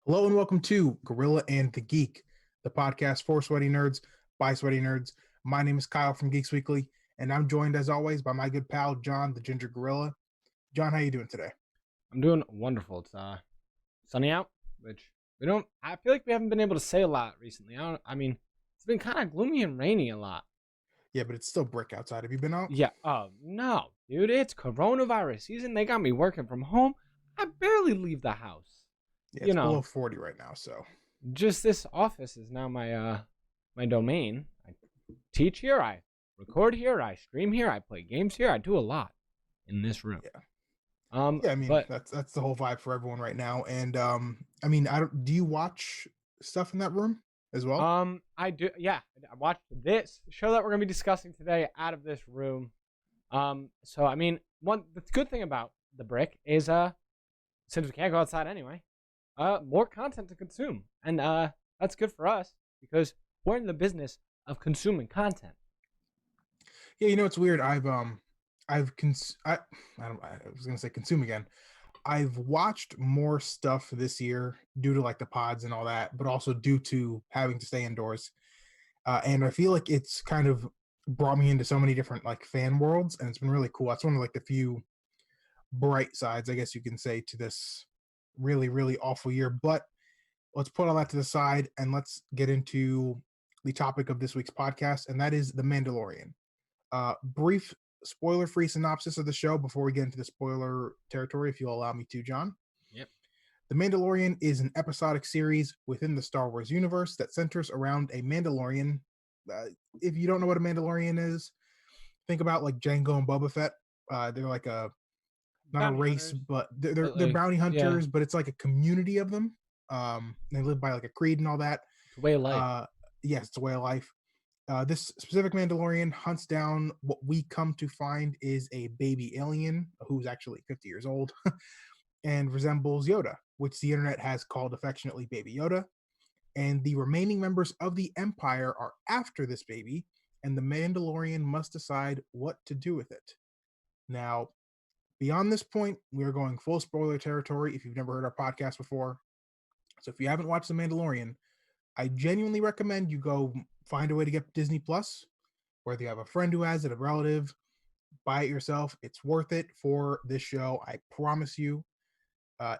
Hello and welcome to Gorilla and the Geek, the podcast for sweaty nerds by sweaty nerds. My name is Kyle from Geeks Weekly, and I'm joined as always by my good pal John, the Ginger Gorilla. John, how you doing today? I'm doing wonderful. It's sunny out, which we don't. I feel like we haven't been able to say a lot recently. I mean, it's been kind of gloomy and rainy a lot. Yeah, but it's still brick outside. Have you been out? Yeah. Oh no, dude! It's coronavirus season. They got me working from home. I barely leave the house. Yeah, You it's below know, 40 right now, so just this office is now my domain. I teach here. I record here. I stream here. I play games here. I do a lot in this room. yeah. Yeah, I mean But that's the whole vibe for everyone right now. And I mean, I don't do you watch stuff in that room as well? I do. Yeah, I watched this show that we're gonna be discussing today out of this room. So I mean, the good thing about the brick is since we can't go outside anyway, more content to consume, and that's good for us because we're in the business of consuming content. Yeah, you know it's weird. I was gonna say consume again. I've watched more stuff this year due to like the pods and all that, but also due to having to stay indoors. And I feel like it's kind of brought me into so many different like fan worlds, and it's been really cool. That's one of like the few bright sides, I guess you can say, to this really, really awful year. But let's put all that to the side and let's get into the topic of this week's podcast, and that is The Mandalorian. Brief spoiler-free synopsis of the show before we get into the spoiler territory, if you'll allow me to, John. Yep. The Mandalorian is an episodic series within the Star Wars universe that centers around a Mandalorian. If you don't know what a Mandalorian is, think about like Jango and Boba Fett. They're like a not a Bounty race, hunters, but they're but they're like, bounty yeah, hunters, but it's like a community of them. They live by like a creed and all that. it's a way of life. Uh, yes, it's a way of life. This specific Mandalorian hunts down what we come to find is a baby alien who's actually 50 years old and resembles Yoda, which the internet has called affectionately Baby Yoda. And the remaining members of the Empire are after this baby, and the Mandalorian must decide what to do with it. Now, beyond this point, we are going full spoiler territory if you've never heard our podcast before. So if you haven't watched The Mandalorian, I genuinely recommend you go find a way to get Disney Plus, whether you have a friend who has it, a relative, buy it yourself. It's worth it for this show. I promise you.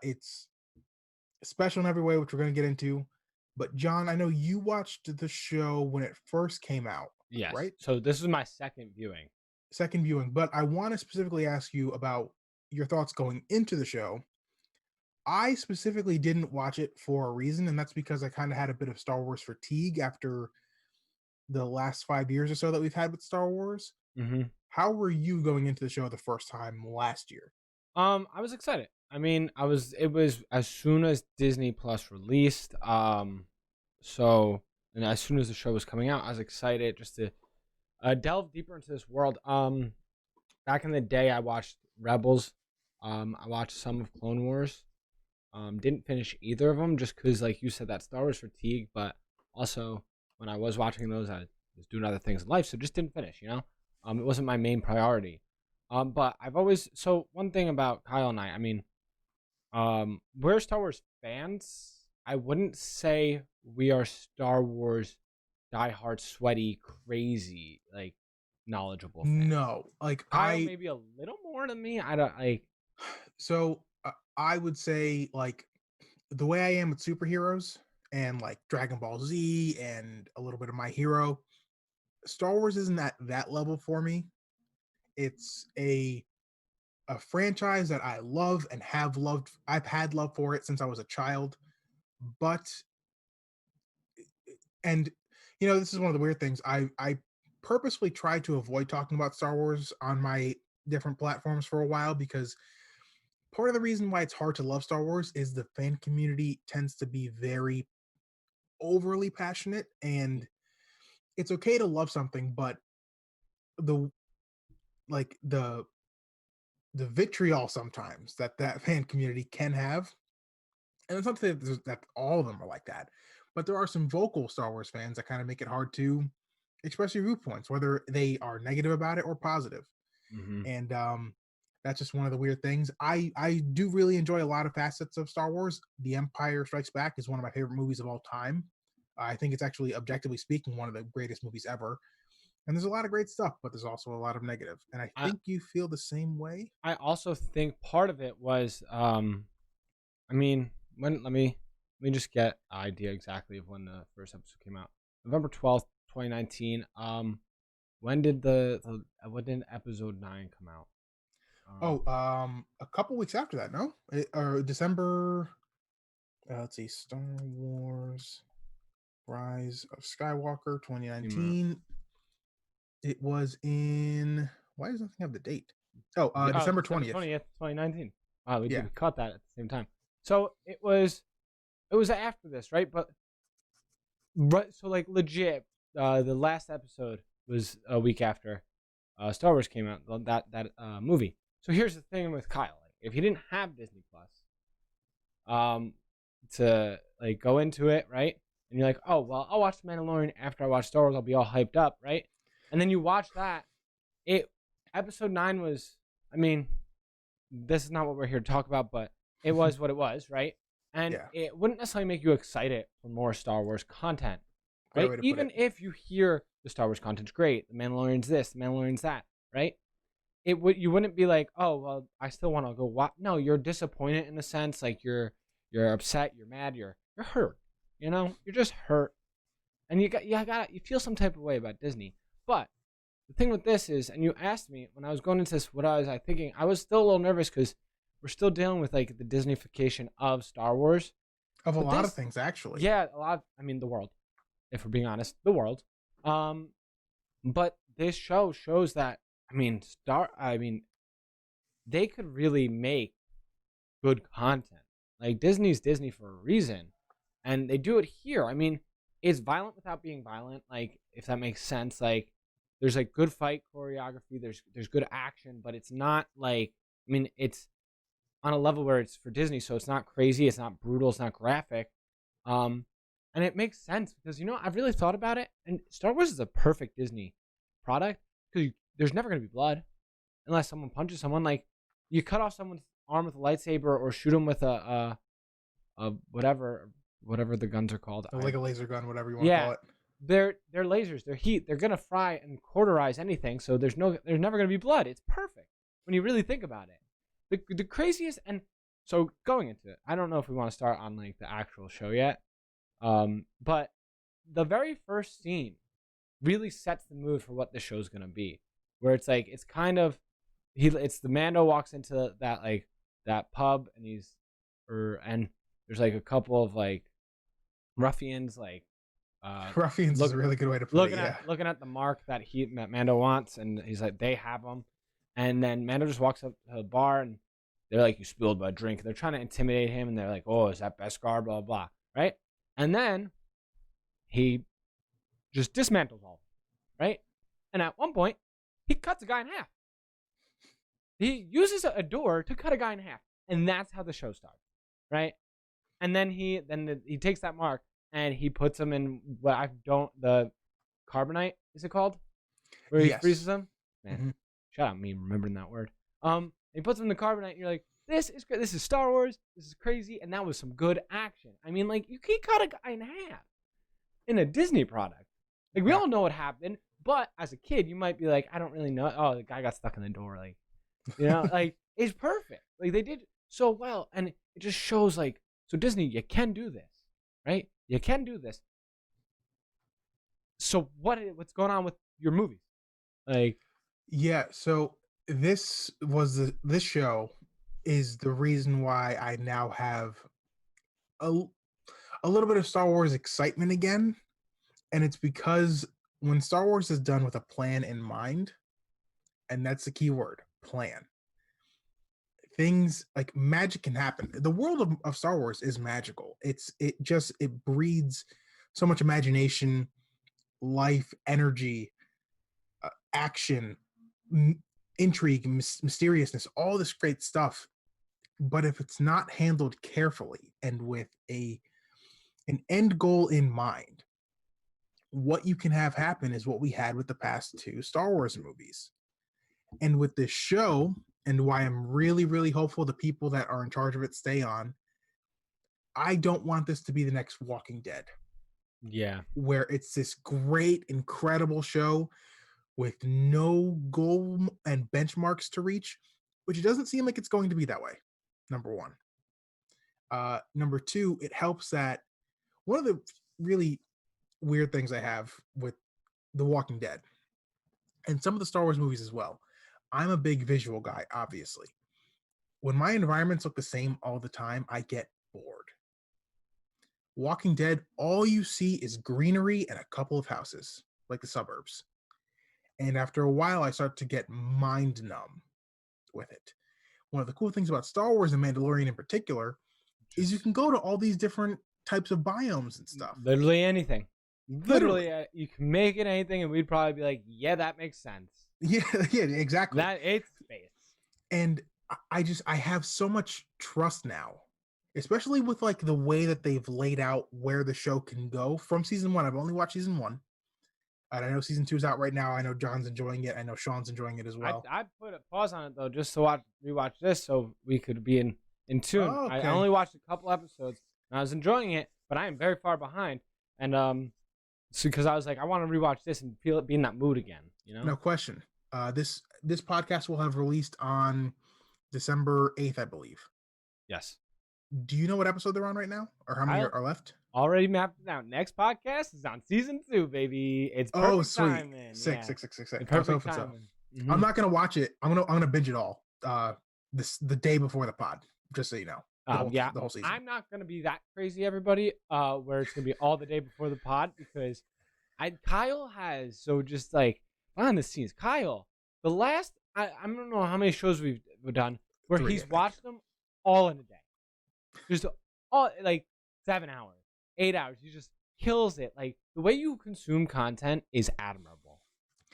It's special in every way, which we're going to get into. But John, I know you watched the show when it first came out, Yes. right? So this is my second viewing. Second viewing, but I want to specifically ask you about your thoughts going into the show. I specifically didn't watch it for a reason, and that's because I kind of had a bit of Star Wars fatigue after the last 5 years or so that we've had with Star Wars. Mm-hmm. How were you going into the show the first time last year? I was excited. I mean, it was as soon as Disney Plus released. So and as soon as the show was coming out, I was excited just to delve deeper into this world. Back in the day, I watched Rebels. I watched some of Clone Wars. Didn't finish either of them just because, like you said, that Star Wars fatigue. But also, when I was watching those, I was doing other things in life, so just didn't finish. It wasn't my main priority. But I've always one thing about Kyle and I mean, we're Star Wars fans. I wouldn't say we are Star Wars diehard, sweaty, crazy, like knowledgeable fans. No, like Kyle maybe a little more than me. I don't like. so I would say like the way I am with superheroes and like Dragon Ball Z and a little bit of My Hero, Star Wars isn't at that level for me. It's a franchise that I love and have loved. I've had love for it since I was a child, but and this is one of the weird things. I purposely tried to avoid talking about Star Wars on my different platforms for a while because part of the reason why it's hard to love Star Wars is the fan community tends to be very overly passionate, and it's okay to love something, but the like the vitriol sometimes that fan community can have, and it's not to say that all of them are like that, but there are some vocal Star Wars fans that kind of make it hard to express your viewpoints, whether they are negative about it or positive. Mm-hmm. And That's just one of the weird things. I do really enjoy a lot of facets of Star Wars. The Empire Strikes Back is one of my favorite movies of all time. I think it's actually, objectively speaking, one of the greatest movies ever. And there's a lot of great stuff, but there's also a lot of negative. And I I think you feel the same way. I also think part of it was I mean, let me just get an idea exactly of when the first episode came out. November 12th, 2019. When did when did episode 9 come out? Um, Oh, a couple weeks after that, no? Or December. Let's see, Star Wars Rise of Skywalker came out. 2019. It was in. Why does nothing have the date? Oh, December December 20th. 20th, 2019. Wow, we Yeah. did we caught that at the same time. So it was after this, right? But right, so like legit, the last episode was a week after Star Wars came out. That movie. So here's the thing with Kyle: like, if he didn't have Disney Plus, um, to like go into it, right? And you're like, oh well, I'll watch The Mandalorian after I watch Star Wars. I'll be all hyped up, right? And then you watch that. It Episode 9 was. I mean, this is not what we're here to talk about, but it was what it was, right? And Yeah. it wouldn't necessarily make you excited for more Star Wars content, Great right? way to put Even it. if you hear the Star Wars content's great, the Mandalorian's this, the Mandalorian's that, right? You wouldn't be like, oh well, I still want to go watch. No, you're disappointed in a sense, like you're upset, you're mad, you're hurt. You're just hurt, and you feel some type of way about Disney. But the thing with this is, and you asked me when I was going into this, what I thinking? I was still a little nervous because we're still dealing with like the Disneyfication of Star Wars. Of a But lot of this, things, actually. yeah, a lot. I mean, the world. If we're being honest, the world. Um, but this show shows that. They could really make good content. Like Disney's Disney for a reason, and they do it here. I mean, it's violent without being violent. Like if that makes sense. Like there's like good fight choreography. There's good action, but it's not like. I mean, it's on a level where it's for Disney, so it's not crazy, it's not brutal, it's not graphic. Um, and it makes sense because I've really thought about it, and Star Wars is a perfect Disney product because there's never gonna be blood unless someone punches someone. Like you cut off someone's arm with a lightsaber or shoot them with a whatever the guns are called. Like a laser gun, whatever you want to Yeah, call it. they're lasers, they're heat, they're gonna fry and cauterize anything. So there's never gonna be blood. It's perfect when you really think about it. The craziest, and so going into it, I don't know if we want to start on like the actual show yet. But the very first scene really sets the mood for what the show's gonna be. Where it's like it's kind of it's the Mando walks into that pub and and there's like a couple of like ruffians like Ruffians is look a really good way to put it. Yeah. looking at the mark that Mando wants, and he's like they have them, and then Mando just walks up to the bar and they're like, you spilled my drink. They're trying to intimidate him, and they're like, oh, is that Beskar? Blah blah, right? And then he just dismantles all, right? And at one point, he cuts a guy in half. He uses a door to cut a guy in half, and that's how the show starts, right? And then he takes that mark and he puts him in the carbonite, is it called? Where he freezes him. Man, shout out me remembering that word. He puts him in the carbonite, and you're like, this is great. This is Star Wars. This is crazy, and that was some good action. I mean, like you can cut a guy in half in a Disney product. Like we all know what happened, but as a kid, you might be like, I don't really know. Oh, the guy got stuck in the door. Like, like it's perfect. Like they did so well, and it just shows like, so Disney, you can do this, right? You can do this. So what's going on with your movies? Like, Yeah. So this show is the reason why I now have a a little bit of Star Wars excitement again, and it's because when Star Wars is done with a plan in mind, and that's the key word, plan. Things like magic can happen. The world of Star Wars is magical. It breeds so much imagination, life, energy, action, intrigue, mysteriousness, all this great stuff. But if it's not handled carefully and with an end goal in mind, what you can have happen is what we had with the past two Star Wars movies. And with this show, and why I'm really, really hopeful the people that are in charge of it stay on. I don't want this to be the next Walking Dead, Yeah. where it's this great, incredible show with no goal and benchmarks to reach, which it doesn't seem like it's going to be that way. Number one. Number two, it helps that one of the really weird things I have with The Walking Dead and some of the Star Wars movies as well. I'm a big visual guy, obviously. When my environments look the same all the time, I get bored. Walking Dead, all you see is greenery and a couple of houses, like the suburbs. And after a while, I start to get mind numb with it. One of the cool things about Star Wars and Mandalorian in particular is you Just can go to all these different types of biomes and stuff. literally anything. Literally. You can make it anything, and we'd probably be like, yeah, that makes sense. Yeah, yeah, exactly. That it's space. And I have so much trust now, especially with like the way that they've laid out where the show can go from season one. I've only watched season one. And I know season two is out right now. I know John's enjoying it. I know Sean's enjoying it as well. I put a pause on it though, just to rewatch this, so we could be in tune. Oh, okay. I only watched a couple episodes, and I was enjoying it, but I am very far behind. And so because I was like, I want to rewatch this and feel it, be in that mood again. You know? No question. This podcast will have released on December 8th, I believe. Yes. Do you know what episode they're on right now, or how many are left? Already mapped it out. Next podcast is on season 2, baby. It's perfect sweet. timing. Six. Perfect timing. Mm-hmm. I'm not gonna watch it. I'm gonna binge it all. The day before the pod, just so you know. The whole season. I'm not gonna be that crazy, everybody. Where it's gonna be all the day before the pod, because Kyle has just like behind the scenes. Kyle, the last I don't know how many shows we've done where 3, he's watched them all in a day, just all like 7 hours. 8 hours. He just kills it. Like the way you consume content is admirable,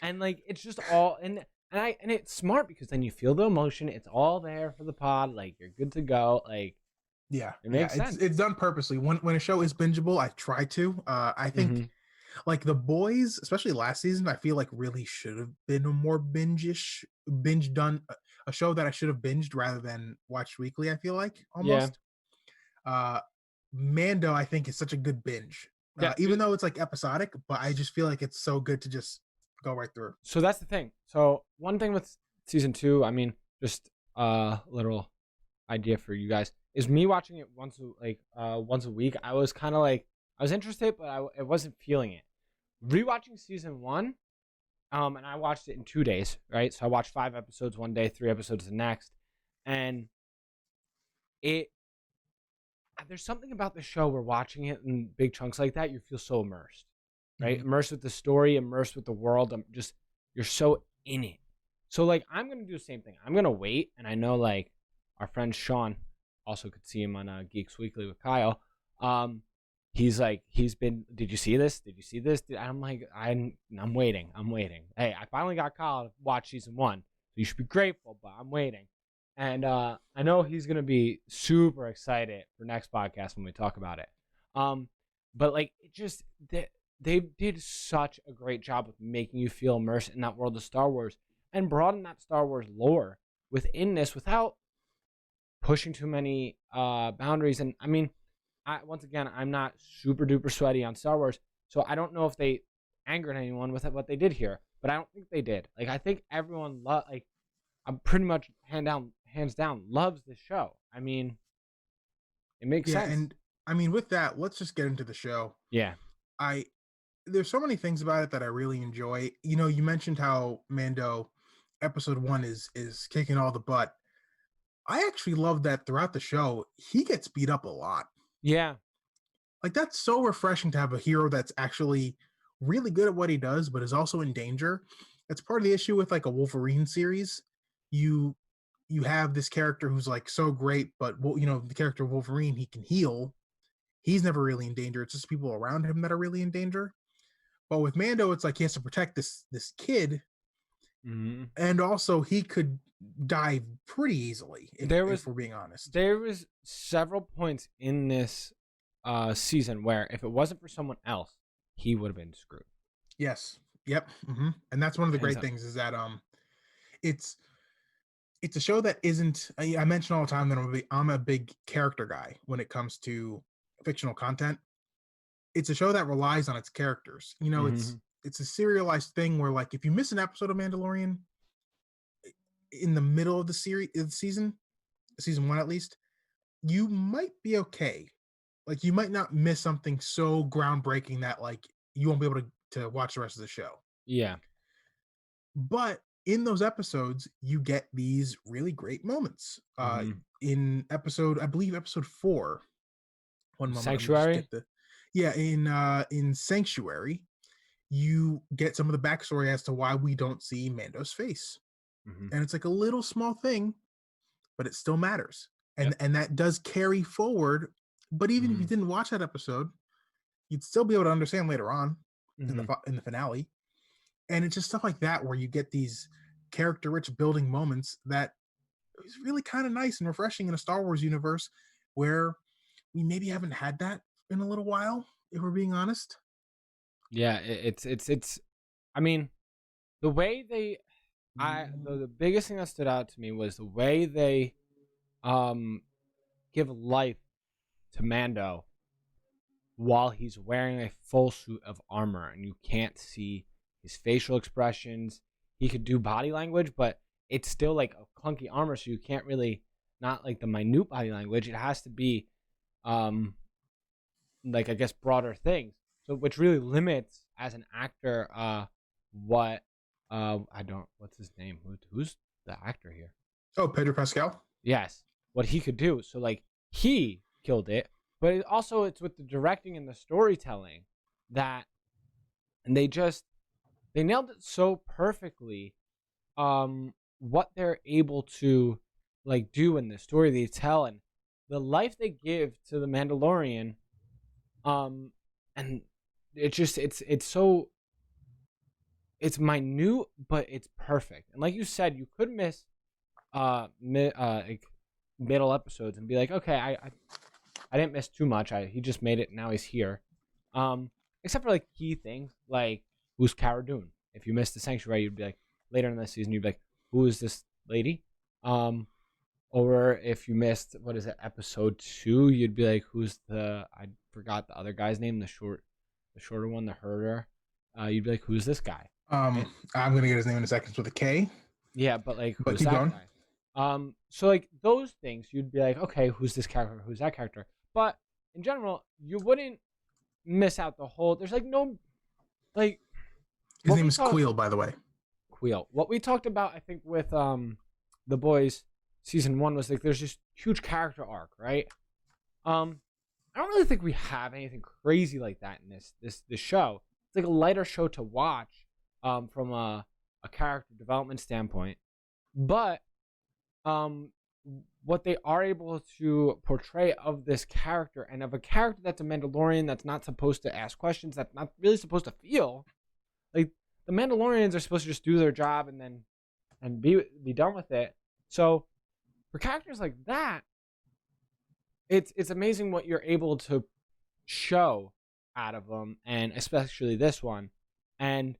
and like it's just all and it's smart because then you feel the emotion. It's all there for the pod. Like you're good to go. Like yeah, it makes sense. It's done purposely. When a show is bingeable, I try to. I think like The Boys, especially last season, I feel like really should have been a more binge done. A show that I should have binged rather than watched weekly. I feel like almost. Yeah. Mando, I think, is such a good binge. Even though it's like episodic, but I just feel like it's so good to just go right through. So that's the thing. So one thing with season 2, I mean, just a little idea for you guys, is me watching it once a week. I was kind of like, I was interested, but I wasn't feeling it. Rewatching season 1, and I watched it in 2 days, right? So I watched 5 episodes one day, 3 episodes the next, and there's something about the show where watching it in big chunks like that, you feel so immersed, right? Mm-hmm. Immersed with the story, immersed with the world. You're so in it. So like, I'm going to do the same thing. I'm going to wait. And I know like our friend Sean, also could see him on Geeks Weekly with Kyle. He's been, did you see this? Did you see this? I'm like, I'm waiting. Hey, I finally got Kyle to watch season 1. So you should be grateful, but I'm waiting. And I know he's going to be super excited for next podcast when we talk about it. But like, it just, they did such a great job of making you feel immersed in that world of Star Wars and broaden that Star Wars lore within this without pushing too many boundaries. And I mean, once again, I'm not super duper sweaty on Star Wars, so I don't know if they angered anyone with what they did here, but I don't think they did. Like, I think everyone I'm pretty much hands down loves the show. I mean, it makes sense. And I mean, with that, let's just get into the show. Yeah. There's so many things about it that I really enjoy. You know, you mentioned how Mando episode 1 is kicking all the butt. I actually love that throughout the show, he gets beat up a lot. Yeah. Like, that's so refreshing to have a hero that's actually really good at what he does, but is also in danger. That's part of the issue with like a Wolverine series. You have this character who's like so great, but you know, the character of Wolverine, he can heal. He's never really in danger. It's just people around him that are really in danger. But with Mando, it's like he has to protect this kid, and also he could die pretty easily. If we're being honest, there was several points in this season where if it wasn't for someone else, he would have been screwed. Yes. Yep. And that's one of the great things is that it's it's a show that isn't. I mention all the time that I'm a big character guy when it comes to fictional content. It's a show that relies on its characters. You know, Mm-hmm. it's a serialized thing where like if you miss an episode of Mandalorian in the middle of the season one at least, you might be okay. Like you might not miss something so groundbreaking that like you won't be able to watch the rest of the show. Yeah. But in those episodes, you get these really great moments. Mm-hmm. In episode, I believe episode 4. One moment, let me just Sanctuary. get the yeah, in Sanctuary, you get some of the backstory as to why we don't see Mando's face. Mm-hmm. And it's like a little small thing, but it still matters. Yep. And that does carry forward. But even if Mm-hmm. you didn't watch that episode, you'd still be able to understand later on Mm-hmm. in the finale. And it's just stuff like that where you get these character rich building moments that is really kind of nice and refreshing in a Star Wars universe where we maybe haven't had that in a little while, if we're being honest. Yeah. It's. I mean, the way they, the biggest thing that stood out to me was the way they, um, give life to Mando while he's wearing a full suit of armor and you can't see his facial expressions. He could do body language, but it's still like a clunky armor, so you can't really, not like the minute body language. It has to be um like, I guess, broader things. So which really limits as an actor what I don't, what's his name? Who's the actor here? Oh, Pedro Pascal. Yes, what he could do. So like he killed it, but it's with the directing and the storytelling that, and they nailed it so perfectly. What they're able to like do in the story they tell and the life they give to the Mandalorian, um, and it's so, it's minute but it's perfect. And like you said, you could miss like middle episodes and be like, okay, I didn't miss too much. He just made it. Now he's here. Um, except for like key things like who's Cara Dune. If you missed the Sanctuary, you'd be like, later in the season, you'd be like, who is this lady? Um, or if you missed, what is it, episode 2, you'd be like, who's the, I forgot the other guy's name, the shorter one, the herder. You'd be like, who's this guy? And I'm gonna get his name in a second with a K, yeah, but like, but who's keep that going. guy? So like those things, you'd be like, okay, who's this character? Who's that character? But in general, you wouldn't miss out the whole. There's like no, like His what name we is talked, Queel, by the way. Queel. What we talked about, I think, with the boys season 1 was like there's this huge character arc, right? Um, I don't really think we have anything crazy like that in this show. It's like a lighter show to watch, from a character development standpoint, but um what they are able to portray of this character and of a character that's a Mandalorian that's not supposed to ask questions, that's not really supposed to feel like, the Mandalorians are supposed to just do their job and then and be done with it. So for characters like that, it's amazing what you're able to show out of them, and especially this one. And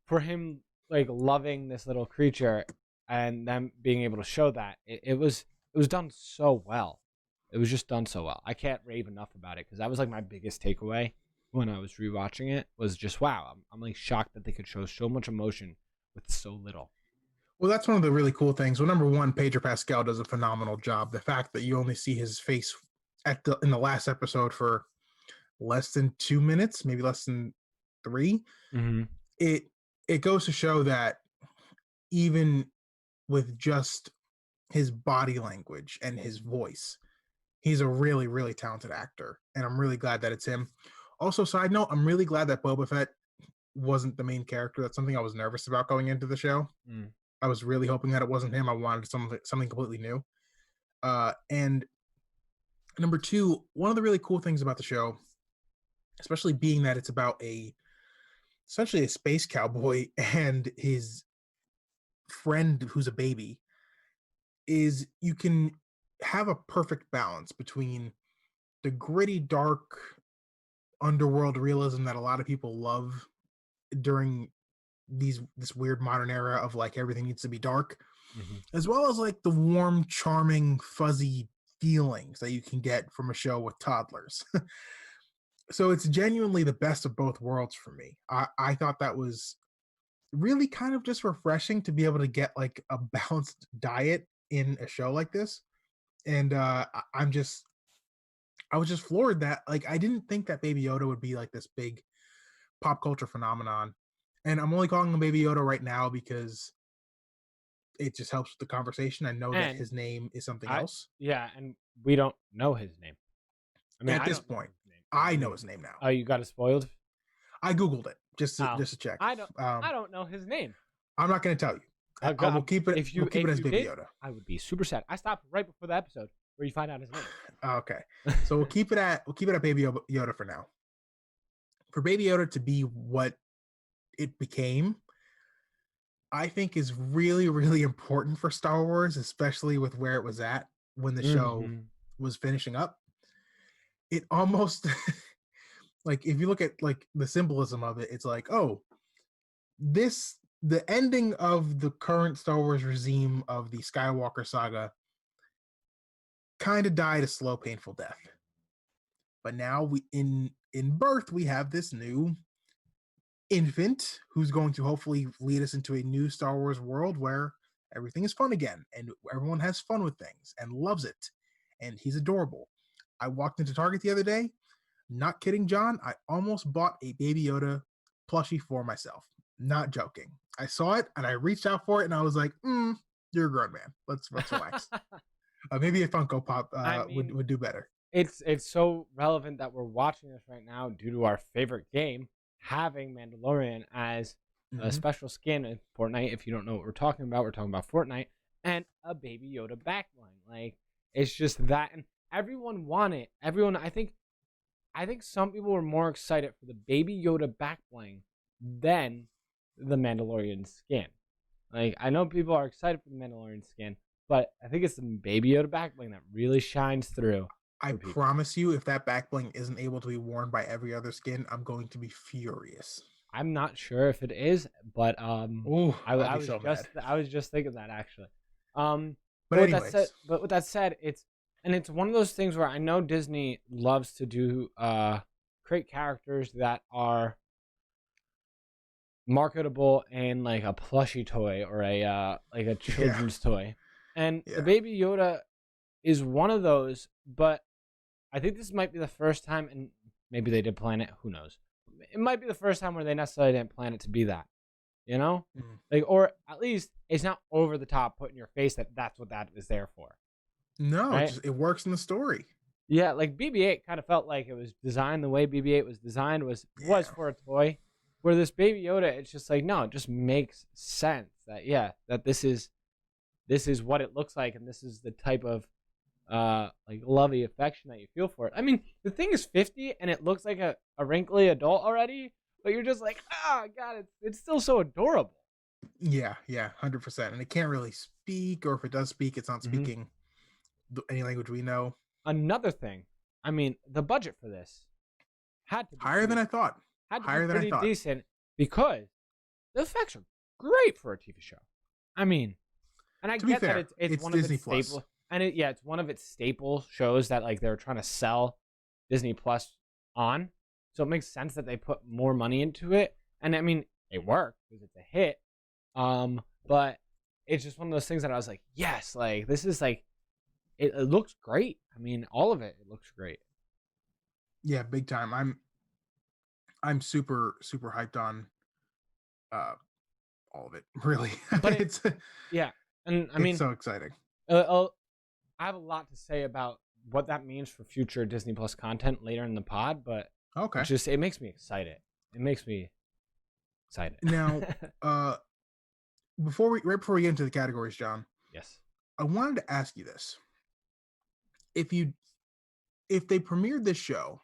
for him like loving this little creature and them being able to show that, it was done so well. It was just done so well. I can't rave enough about it because that was like my biggest takeaway when I was rewatching it, was just wow. I'm like shocked that they could show so much emotion with so little. Well, that's one of the really cool things. Well, number one, Pedro Pascal does a phenomenal job. The fact that you only see his face in the last episode for less than 2 minutes, maybe less than 3, Mm-hmm. it it goes to show that even with just his body language and his voice, he's a really, really talented actor. And I'm really glad that it's him. Also, side note, I'm really glad that Boba Fett wasn't the main character. That's something I was nervous about going into the show. Mm. I was really hoping that it wasn't him. I wanted something completely new. And number two, one of the really cool things about the show, especially being that it's about essentially a space cowboy and his friend who's a baby, is you can have a perfect balance between the gritty, dark underworld realism that a lot of people love during this weird modern era of like everything needs to be dark, as well as like the warm, charming, fuzzy feelings that you can get from a show with toddlers. So it's genuinely the best of both worlds for me. I thought that was really kind of just refreshing to be able to get like a balanced diet in a show like this. And I was just floored that like I didn't think that Baby Yoda would be like this big pop culture phenomenon. And I'm only calling him Baby Yoda right now because it just helps with the conversation. I know that And his name is something I else. yeah, and we don't know his name. I mean, At I this don't know point, his name. Oh, I know you his name now. oh, you got it spoiled? I googled it Oh, just to check. I don't I Um, don't know his name. I'm not going to tell you. God, We'll keep it. We'll keep it if as you Baby did, Yoda. I would be super sad. I stopped right before the episode where you find out his name. Okay, so we'll keep it at Baby Yoda for now. For Baby Yoda to be what it became, I think is really really important for Star Wars, especially with where it was at when the show Mhm. was finishing up. It almost like if you look at like the symbolism of it, it's like, oh, this the ending of the current Star Wars regime of the Skywalker saga kind of died a slow, painful death. But now we in birth we have this new infant who's going to hopefully lead us into a new Star Wars world where everything is fun again and everyone has fun with things and loves it. And he's adorable. I walked into Target the other day, not kidding, John. I almost bought a Baby Yoda plushie for myself. Not joking. I saw it and I reached out for it and I was like, you're a grown man. Let's relax. Maybe a Funko Pop I mean, would do better. it's so relevant that we're watching this right now due to our favorite game having Mandalorian as a Hmm. special skin in Fortnite. If you don't know what we're talking about Fortnite and a Baby Yoda backline. Like it's just that, and everyone wanted. Everyone, I think some people were more excited for the Baby Yoda backbling than the Mandalorian skin. Like I know people are excited for the Mandalorian skin, but I think it's the Baby Yoda backbling that really shines through I for people. promise you, if that back bling isn't able to be worn by every other skin, I'm going to be furious. I'm not sure if it is, but Oh, I'll be so mad. I was just thinking that actually. But anyways, But with that said, it's one of those things where I know Disney loves to do create characters that are marketable in like a plushie toy or a like a yeah, children's toy. And the yeah. Baby Yoda is one of those, but I think this might be the first time, and maybe they did plan it, who knows. It might be the first time where they necessarily didn't plan it to be that, you know? Mm. Like, or at least it's not over the top put in your face that that's what that is there for, No, right? it works in the story. Yeah, like BB-8 kind of felt like it was designed the way BB-8 was designed was Yeah, for a toy. Where this Baby Yoda, it's just like no, it just makes sense that that this is what it looks like, and this is the type of like lovey affection that you feel for it. I mean, the thing is 50 and it looks like a wrinkly adult already, but you're just like, ah, God, it's still so adorable. yeah, 100%. And it can't really speak, or if it does speak, it's not Hmm. speaking any language we know. Another thing, I mean, the budget for this had to be Higher than pretty I thought. had to be Higher than I pretty thought. decent because the effects are great for a TV show. I mean, and I To be get that fair, it's it's one of Disney its Plus. staple, and it's one of its staple shows that like they're trying to sell Disney Plus on. So it makes sense that they put more money into it, and I mean it worked because it's a hit. But it's just one of those things that I was like, yes, like this is like it looks great. I mean, all of it looks great. Yeah, big time. I'm super hyped on uh all of it. Really, But it's yeah, and I it's mean, so exciting. uh, uh, I have a lot to say about what that means for future Disney Plus content later in the pod, but Okay. it makes me excited. It makes me excited. Now, uh, right before we get into the categories, John, Yes. I wanted to ask you this: if you if they premiered this show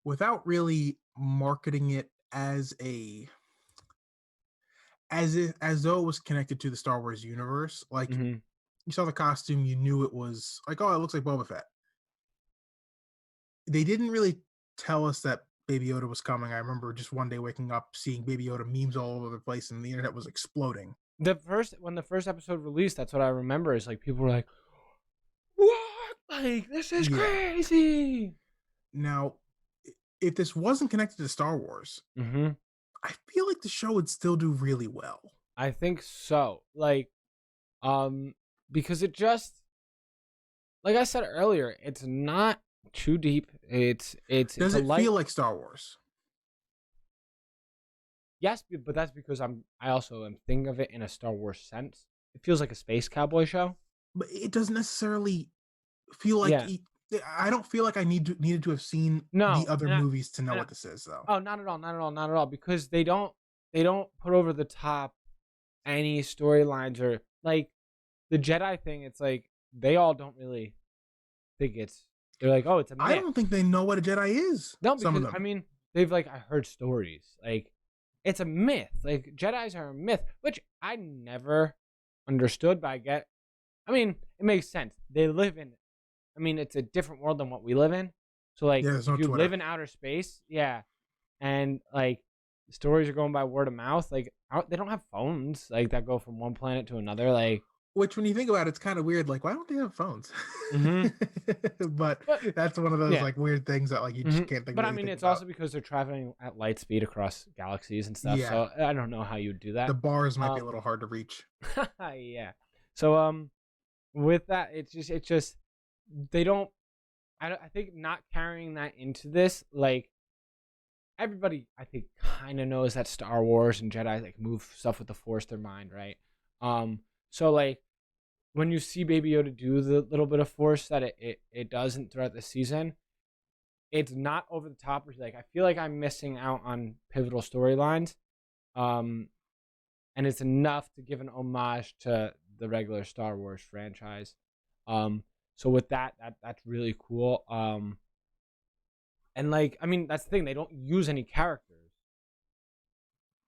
without really marketing it as as though it was connected to the Star Wars universe, like Hmm. you saw the costume, you knew it was like, oh, it looks like Boba Fett. They didn't really tell us that Baby Yoda was coming. I remember just one day waking up seeing Baby Yoda memes all over the place, and the internet was exploding. when the first episode released, that's what I remember is like people were like, "What? Like this is Yeah. crazy." Now, if this wasn't connected to Star Wars, Mm-hmm. I feel like the show would still do really well. I think so. Like, um, because it just, like I said earlier, it's not too deep. It's Does a it light. feel like Star Wars? Yes, but that's because I also am thinking of it in a Star Wars sense. It feels like a space cowboy show. But it doesn't necessarily feel like Yeah. I don't feel like I needed to have seen the No, other and movies to know and what this is, though. oh, not at all, not at all, not at all. Because they don't put over the top any storylines or like the Jedi thing. It's like they all don't really think it's. They're like, oh, it's a I myth. don't think they know what a Jedi is. No, Some of because I them. mean they've like I heard stories like it's a myth. Like Jedi's are a myth, which I never understood. But I get. I mean, it makes sense. They live in. I mean, it's a different world than what we live in. So like, Yeah, there's no if you live Twitter. in outer space, yeah, and like stories are going by word of mouth. Like they don't have phones like that go from one planet to another. Like, Which, when you think about it, it's kind of weird. Like, why don't they have phones? mm-hmm. But But that's one of those yeah, like weird things that like you mm-hmm. just can't think But I really mean, think it's about. also because they're traveling at light speed across galaxies and stuff. Yeah, So I don't know how you would do the that. bars might be a Um, little hard to reach. yeah. So with that, it's just they don't. I think not carrying that into this like everybody I think kind of knows that Star Wars and Jedi like move stuff with the Force their mind, right? So like when you see Baby Yoda do the little bit of Force that it doesn't throughout the season, it's not over the top. Where like I feel like I'm missing out on pivotal storylines, um, and it's enough to give an homage to the regular Star Wars franchise. Um, so with that's really cool. And like I mean that's the thing they don't use any characters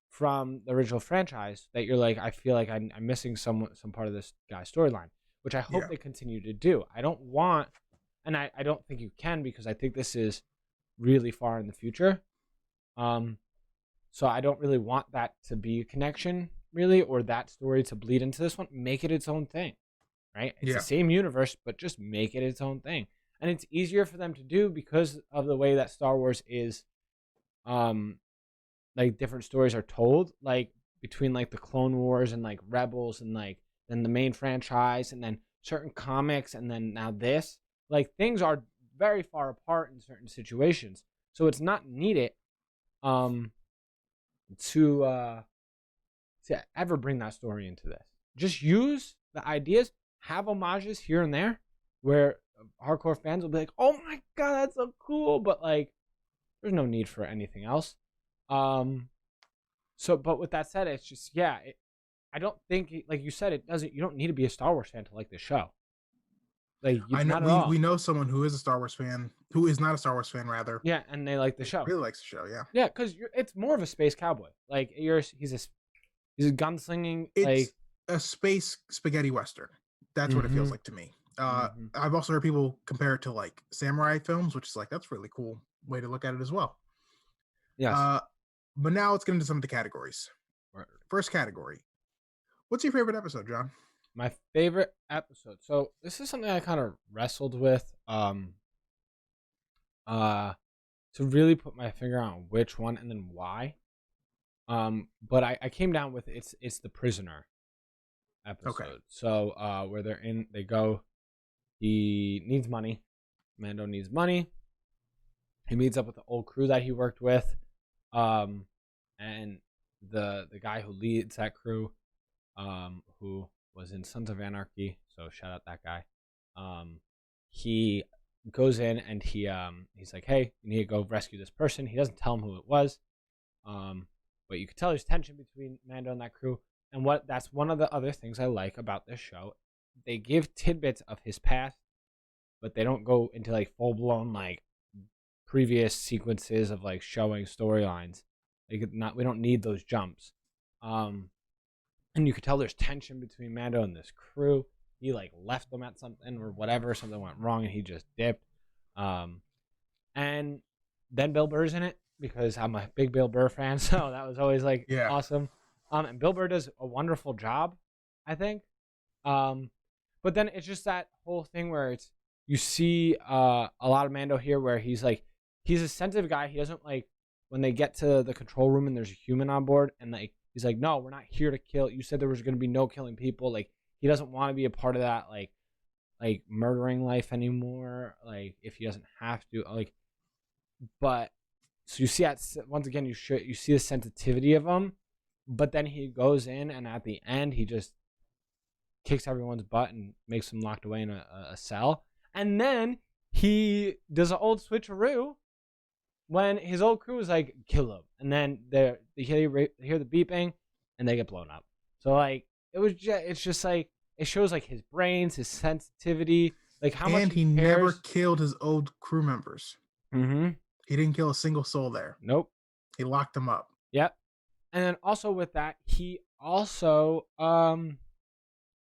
from the original franchise that you're like I feel like I'm missing some part of this guy's storyline, which I hope Yeah, they continue to do. I don't want, and I don't think you can because I think this is really far in the future. Um, so I don't really want that to be a connection really, or that story to bleed into this one. Make it its own thing, right? It's the yeah, same universe, but just make it its own thing, and it's easier for them to do because of the way that Star Wars is. Um, like different stories are told like between like the Clone Wars and like Rebels and like then the main franchise and then certain comics and then now this like things are very far apart in certain situations, so it's not needed um to ever bring that story into this. Just use the ideas, have homages here and there where hardcore fans will be like, oh my god, that's so cool, but like there's no need for anything else. um So, but with that said, it's just yeah. I don't think, like you said, it doesn't. You don't need to be a Star Wars fan to like this show. Like, I know not at we all. know someone who is a Star Wars fan, who is not a Star Wars fan rather. Yeah, and they like the It show. really likes the show. Yeah, Yeah, because it's more of a space cowboy. Like he's a gunslinging it's like. a space spaghetti western. That's what it feels Mm-hmm, like to me. mm-hmm. I've also heard people compare it to like samurai films, which is like that's a really cool way to look at it as well. Yes. Uh, but now let's get into some of the categories. First category. What's your favorite episode, John? My favorite episode. So this is something I kind of wrestled with. To really put my finger on which one and then why. But I came down with it's the prisoner episode. Okay. So where they go, he needs money. Mando needs money. He meets up with the old crew that he worked with. And the guy who leads that crew, who was in Sons of Anarchy, so shout out that guy. He goes in and he's like, hey, you need to go rescue this person. He doesn't tell him who it was. But you could tell there's tension between Mando and that crew. And that's one of the other things I like about this show. They give tidbits of his past, but they don't go into like full blown like previous sequences of like showing storylines. We don't need those jumps. And you could tell there's tension between Mando and this crew. He like left them at something or whatever, something went wrong and he just dipped. And then Bill Burr's in it because I'm a big Bill Burr fan, so that was always like Yeah. awesome. And Bill Burr does a wonderful job, I think. Um, but then it's just that whole thing where it's you see a lot of Mando here where he's a sensitive guy. He doesn't like when they get to the control room and there's a human on board and like he's like, no, we're not here to kill. You said there was going to be no killing people. Like he doesn't want to be a part of that like murdering life anymore. Like if he doesn't have to like, but so you see that once again you see the sensitivity of him, but then he goes in and at the end he just kicks everyone's butt and makes them locked away in a cell. And then he does an old switcheroo when his old crew is like, kill him. And then they hear the beeping and they get blown up. So like it's just like it shows like his brains, his sensitivity, like how much he never killed his old crew members. Mm-hmm. He didn't kill a single soul there. Nope. He locked them up. Yep. And then also with that, he also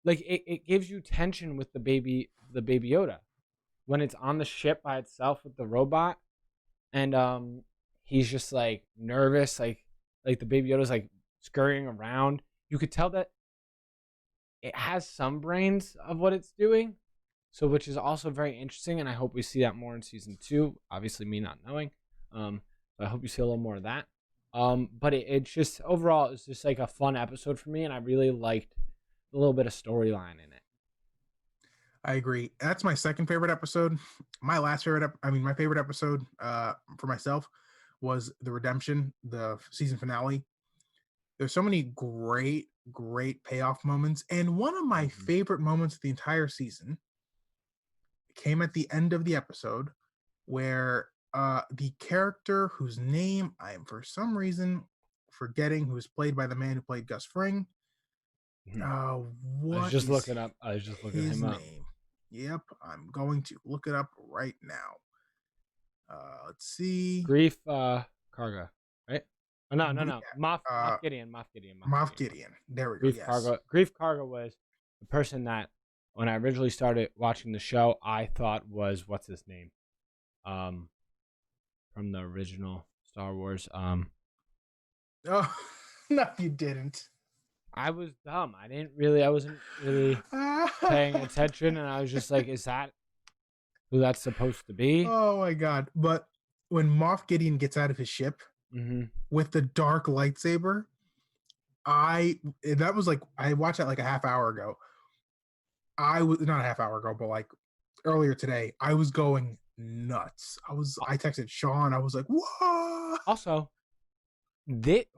like it gives you tension with the baby Yoda when it's on the ship by itself with the robot, and he's just like nervous, like the baby Yoda's like scurrying around. You could tell that it has some brains of what it's doing, so which is also very interesting, and I hope we see that more in season 2. Obviously, me not knowing, so I hope you see a little more of that. But it's just overall it's just like a fun episode for me, and I really liked a little bit of storyline in it. I agree. That's my second favorite episode. My favorite episode for myself was the Redemption, the season finale. There's so many great payoff moments, and one of my favorite moments of the entire season came at the end of the episode where the character whose name I am for some reason forgetting, who was played by the man who played Gus Fring. What I was just looking him up. Name? Yep, I'm going to look it up right now. Let's see. Grief Karga, right? Oh, no. Moff Gideon. Moff Gideon. There we go. Yes. Grief Karga was the person that when I originally started watching the show, I thought was what's his name, from the original Star Wars. Oh no, you didn't. I was dumb. I wasn't really paying attention, and I was just like, is that who that's supposed to be? Oh my god. But when Moff Gideon gets out of his ship with the dark lightsaber, I watched that like a half hour ago. I was not a half hour ago, but like earlier today, I was going nuts. I texted Sean, I was like, whoa. Also,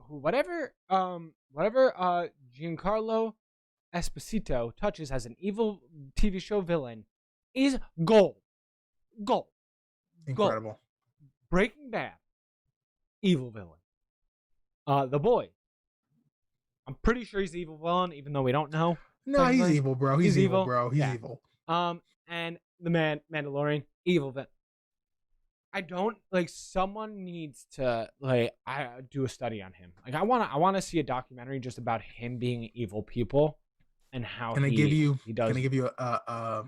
whatever Giancarlo Esposito touches as an evil TV show villain is gold. Incredible. Breaking Bad, evil villain. The Boy. I'm pretty sure he's the evil villain, even though we don't know. No, he's evil, bro. He's evil, bro. He's evil. And the Mandalorian, evil villain. I don't like. Someone needs to do a study on him. Like I want to see a documentary just about him being evil people and how Can I give you a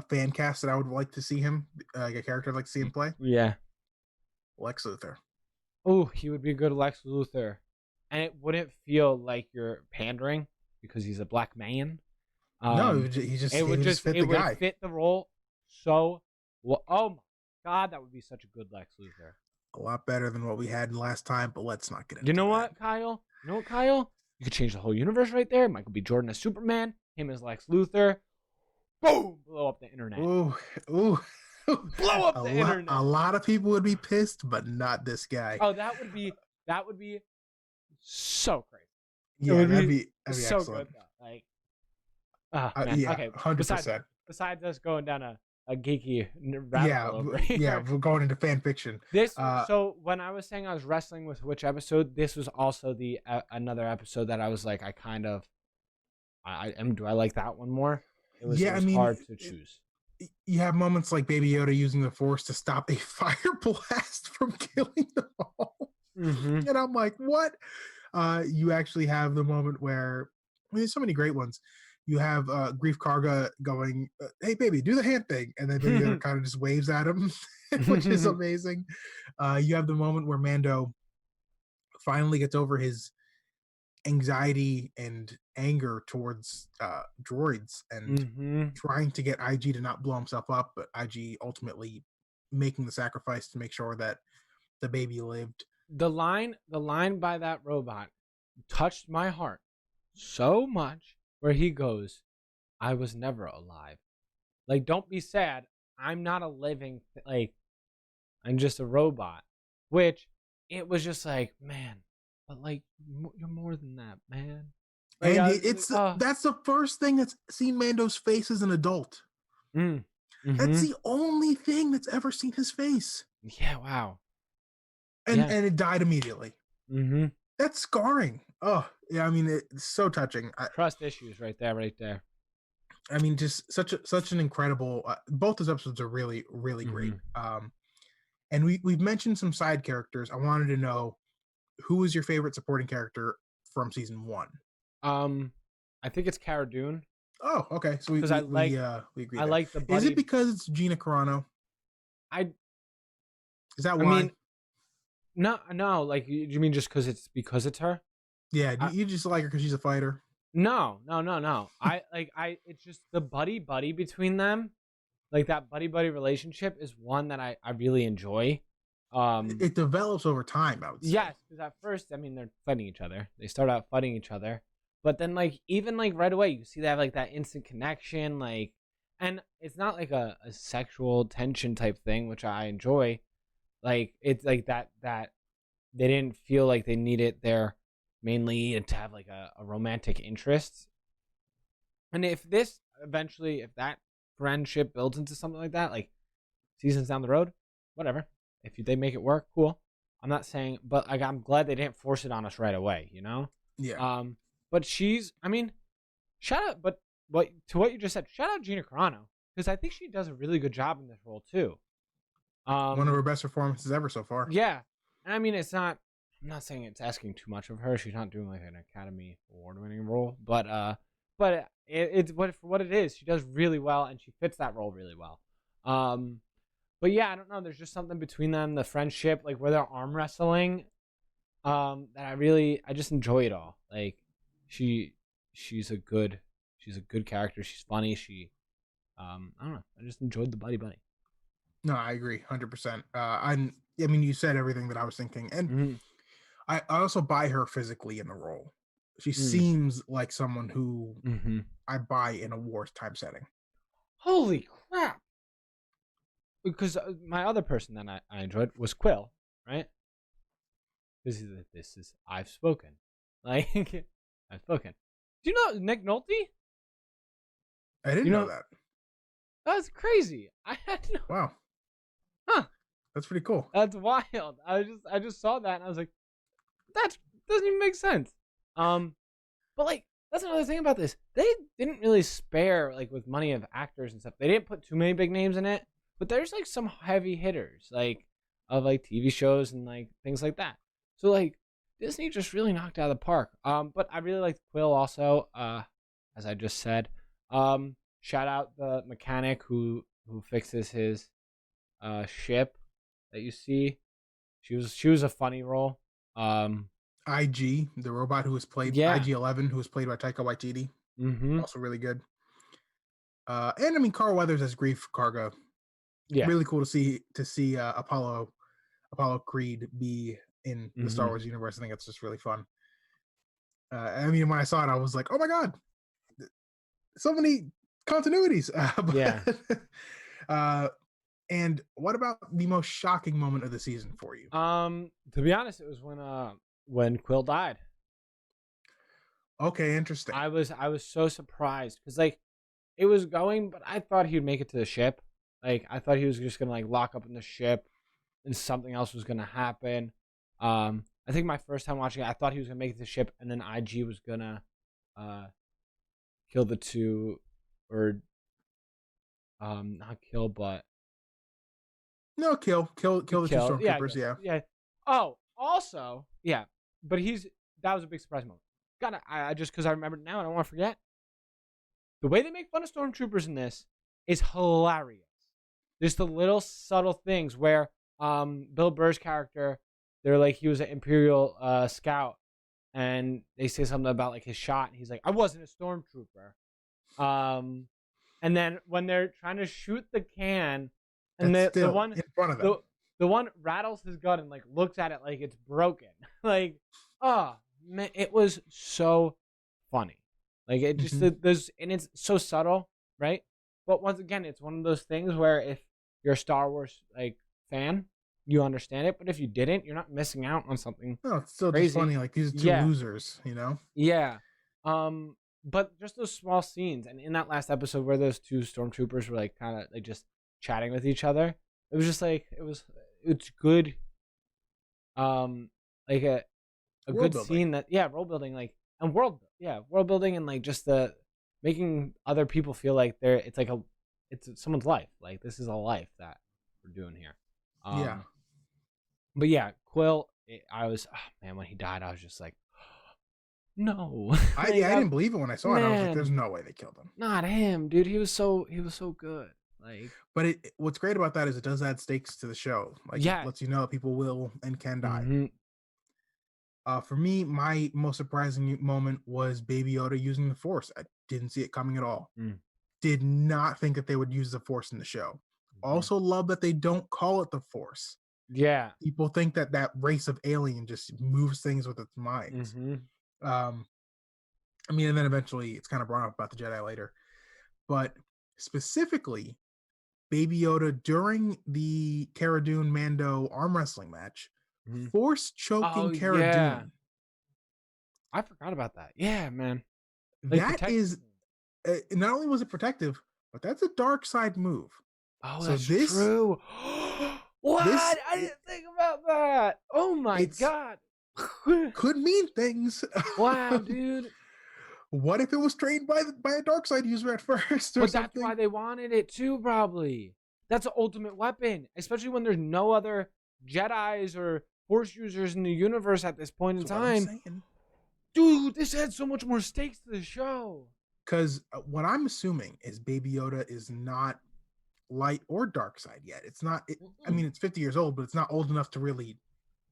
fan cast that I would like to see him, like a character I'd like to see him play? Yeah, Lex Luthor. Oh, he would be a good Lex Luthor, and it wouldn't feel like you're pandering because he's a black man. No, it would just fit the guy. It would fit the role so well. Oh my God, that would be such a good Lex Luthor. A lot better than what we had last time, but let's not get into You know what, Kyle? You could change the whole universe right there. Michael B. Jordan as Superman, him as Lex Luthor. Boom! Blow up the internet. Ooh. Blow up the internet. A lot of people would be pissed, but not this guy. Oh, that would be so crazy. Yeah, that'd be so excellent. Good though. Like, yeah, okay. 100%. Besides us going down a geeky rabbit hole. We're going into fan fiction. So when I was saying I was wrestling with which episode, this was also the another episode that I was like, do I like that one more? It was hard to choose. You have moments like Baby Yoda using the Force to stop a fire blast from killing them all, and I'm like, what? You actually have the moment where there's so many great ones. You have Grief Karga going, hey, baby, do the hand thing. And then Baby Yoda kind of just waves at him, which is amazing. You have the moment where Mando finally gets over his anxiety and anger towards droids and Mm-hmm. trying to get IG to not blow himself up, but IG ultimately making the sacrifice to make sure that the baby lived. The line by that robot touched my heart so much, where he goes, "I was never alive. Like, don't be sad. I'm not a living like, I'm just a robot." Which, it was just like, man, but like, you're more than that, man. Like, And I was like, oh, that's the first thing that's seen Mando's face as an adult. That's mm-hmm. the only thing that's ever seen his face. Yeah, wow. And Yeah. it died immediately. Mm-hmm. That's scarring. Oh, yeah, I mean it's so touching. Trust issues right there, right there. I mean just such an incredible both those episodes are really really great. Mm-hmm. And we've mentioned some side characters. I wanted to know who was your favorite supporting character from season 1? Um, I think it's Cara Dune, Oh, okay. So because we agree I there. like the Is it buddy. because it's Gina Carano? I Is that I why? mean, no, like, you mean just because it's her? Yeah, I, you just like her because she's a fighter. no, no, no, no. It's just the buddy between them. Like, that buddy relationship is one that I really enjoy. It develops over time, I would say. Yes, because at first, I mean, they're fighting each other. They start out fighting each other, but then, like, even like right away, you see they have like that instant connection, like, and it's not like a sexual tension type thing, which I enjoy. Like, it's like that they didn't feel like they needed their main lead to have like a romantic interest. And if this eventually, if that friendship builds into something like that, like seasons down the road, whatever. If they make it work, cool. I'm not saying, but like, I'm glad they didn't force it on us right away, you know. Yeah. But I mean, shout out, but what you just said, shout out Gina Carano, because I think she does a really good job in this role too. One of Um, her best performances ever so far. yeah, and I mean, it's not. I'm not saying it's asking too much of her. She's not doing like an Academy Award-winning role, but it's what for what it is. She does really well, and she fits that role really well. Um, but yeah, I don't know. There's just something between them, the friendship, like where they're arm wrestling, that I just enjoy it all. Like, she, she's a good, she's a good character. She's funny. I don't know. I just enjoyed the buddy. No, I agree, 100%. I mean, you said everything that I was thinking, and Mm-hmm. I also buy her physically in the role. She Mm. seems like someone who Mm-hmm. I buy in a wartime setting. Holy crap! Because my other person that I enjoyed was Quill, right? This is I've spoken, like, I've spoken. Do you know Nick Nolte? I didn't You know know that. that's crazy. I had no. Wow, Huh? that's pretty cool. That's wild. I just saw that and I was like, that doesn't even make sense. Um, but like, that's another thing about this. They didn't really spare, like, with money of actors and stuff. They didn't put too many big names in it, but there's like some heavy hitters, like, of like TV shows and like things like that. So like, Disney just really knocked it out of the park. But I really liked Quill also. As I just said. Shout out the mechanic who fixes his ship that you see. She was a funny role. Um, IG, the robot who was played yeah. IG-11, who was played by Taika Waititi, Mm-hmm. also really good. And I mean, Carl Weathers as Grief Karga, Yeah. really cool to see Apollo Creed be in the Star Mm-hmm. Wars universe. I think it's just really fun. I mean, when I saw it, I was like, "Oh my god, so many continuities!" Yeah. Uh, and what about the most shocking moment of the season for you? To be honest, it was when Quill died. Okay, interesting. I was so surprised because, like, it was going, but I thought he'd make it to the ship. Like, I thought he was just gonna like lock up in the ship, and something else was gonna happen. I think my first time watching it, I thought he was gonna make it to the ship, and then IG was gonna uh kill the two, or not kill, but No, kill the two kill. Yeah, I stormtroopers. guess. Yeah, Yeah. Oh, also, yeah, but that was a big surprise moment. God, I just, because I remember it now, I don't want to forget. The way they make fun of stormtroopers in this is hilarious. There's the little subtle things where Bill Burr's character, they're like, he was an Imperial scout, and they say something about like his shot, and he's like, "I wasn't a stormtrooper." And then when they're trying to shoot the can, and That's the still one in front of the them. the one rattles his gun and like looks at it like it's broken. Like, oh man, it was so funny. Like it just Hmm. there's and it's so subtle, right? But once again, it's one of those things where if you're a Star Wars like fan, you understand it. But if you didn't, you're not missing out on something No, it's still just crazy. funny. Like these are two Yeah, losers, you know? yeah. But just those small scenes, and in that last episode where those two stormtroopers were like kind of like just chatting with each other, it was just like it's good. Like a World good building. scene that world building like and world building and like just the making other people feel like it's like it's someone's life, like this is a life that we're doing here. Yeah. But yeah, Quill, I was, oh man, when he died I was just like, no. I Like, yeah, I didn't believe it when I saw it. I was like, man, there's no way they killed him. not him, dude. He was so good. Like, But what's great about that is it does add stakes to the show. Like it yeah. lets you know people will and can die. Hmm. For me, my most surprising moment was Baby Yoda using the Force. I didn't see it coming at all. Mm. Did not think that they would use the Force in the show. Mhm. Also, love that they don't call it the Force. Yeah. People think that that race of alien just moves things with its minds. Hmm. Um, I mean, and then eventually it's kind of brought up about the Jedi later. But specifically, Baby Yoda during the Cara Dune Mando arm wrestling match, Hmm. force Oh choking Cara yeah, Dune. I forgot about that. Yeah, man. Like That protecting is him. not only was it protective, but that's a dark side move. Oh, So that's this true. What? this I didn't think about that. Oh my it's god. could mean things. Wow, dude. What if it was trained by a dark side user at first or But that's something? why they wanted it too, probably. That's an ultimate weapon, especially when there's no other Jedi's or Force users in the universe at this point in That's what I'm time. saying. Dude, this adds so much more stakes to the show. Because what I'm assuming is Baby Yoda is not light or dark side yet. It's not. I mean, it's 50 years old, but it's not old enough to really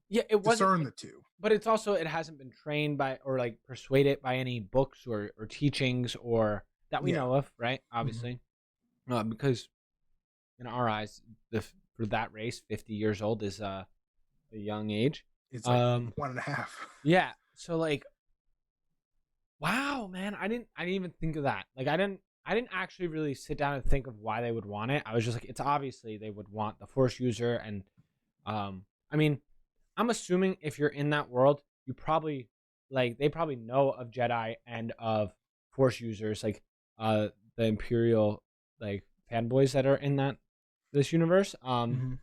Yeah, it wasn't. discern the two. But it's also it hasn't been trained by or like persuaded by any books or teachings or that we Yeah. know of, right? Mm-hmm. Obviously, because in our eyes, for that race, 50 years old is a young age. It's like 1.5. Yeah. So like, wow, man, I didn't even think of that. Like, I didn't actually really sit down and think of why they would want it. I was just like, it's obviously they would want the Force user, and I mean, I'm assuming if you're in that world, you probably they probably know of Jedi and of Force users, like the Imperial like fanboys that are in this universe. Mm-hmm.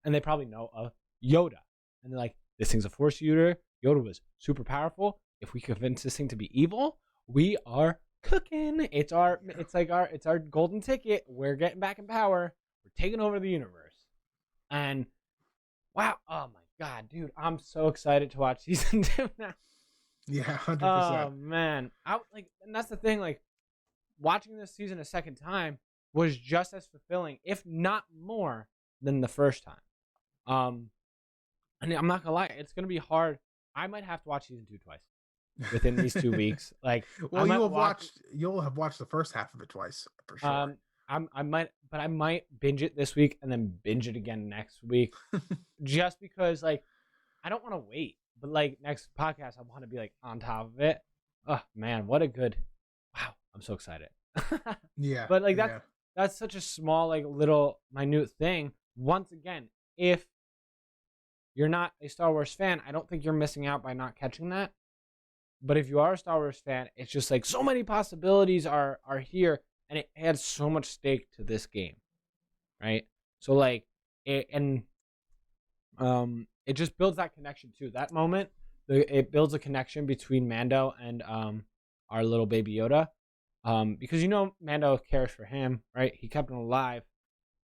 And they probably know of Yoda, and they're like, this thing's a Force user. Yoda was super powerful. If we convince this thing to be evil, we are cooking. It's our golden ticket. We're getting back in power. We're taking over the universe. And wow, oh my god, dude, I'm so excited to watch season 2 now. Yeah, 100%. Oh man, and that's the thing. Like, watching this season a second time was just as fulfilling, if not more, than the first time. And I'm not gonna lie, it's gonna be hard. I might have to watch season 2 twice within these 2 weeks. Like, well, you'll have watched the first half of it twice for sure. I might binge it this week and then binge it again next week, just because like I don't want to wait. But like next podcast, I want to be like on top of it. Oh man, what a good! Wow, I'm so excited. Yeah, But like yeah. that's such a small like little minute thing. Once again, if you're not a Star Wars fan, I don't think you're missing out by not catching that. But if you are a Star Wars fan, it's just like so many possibilities are here, and it adds so much stake to this game, right? So like it just builds that connection too. That moment, it builds a connection between Mando and our little baby Yoda, because Mando cares for him, right? He kept him alive,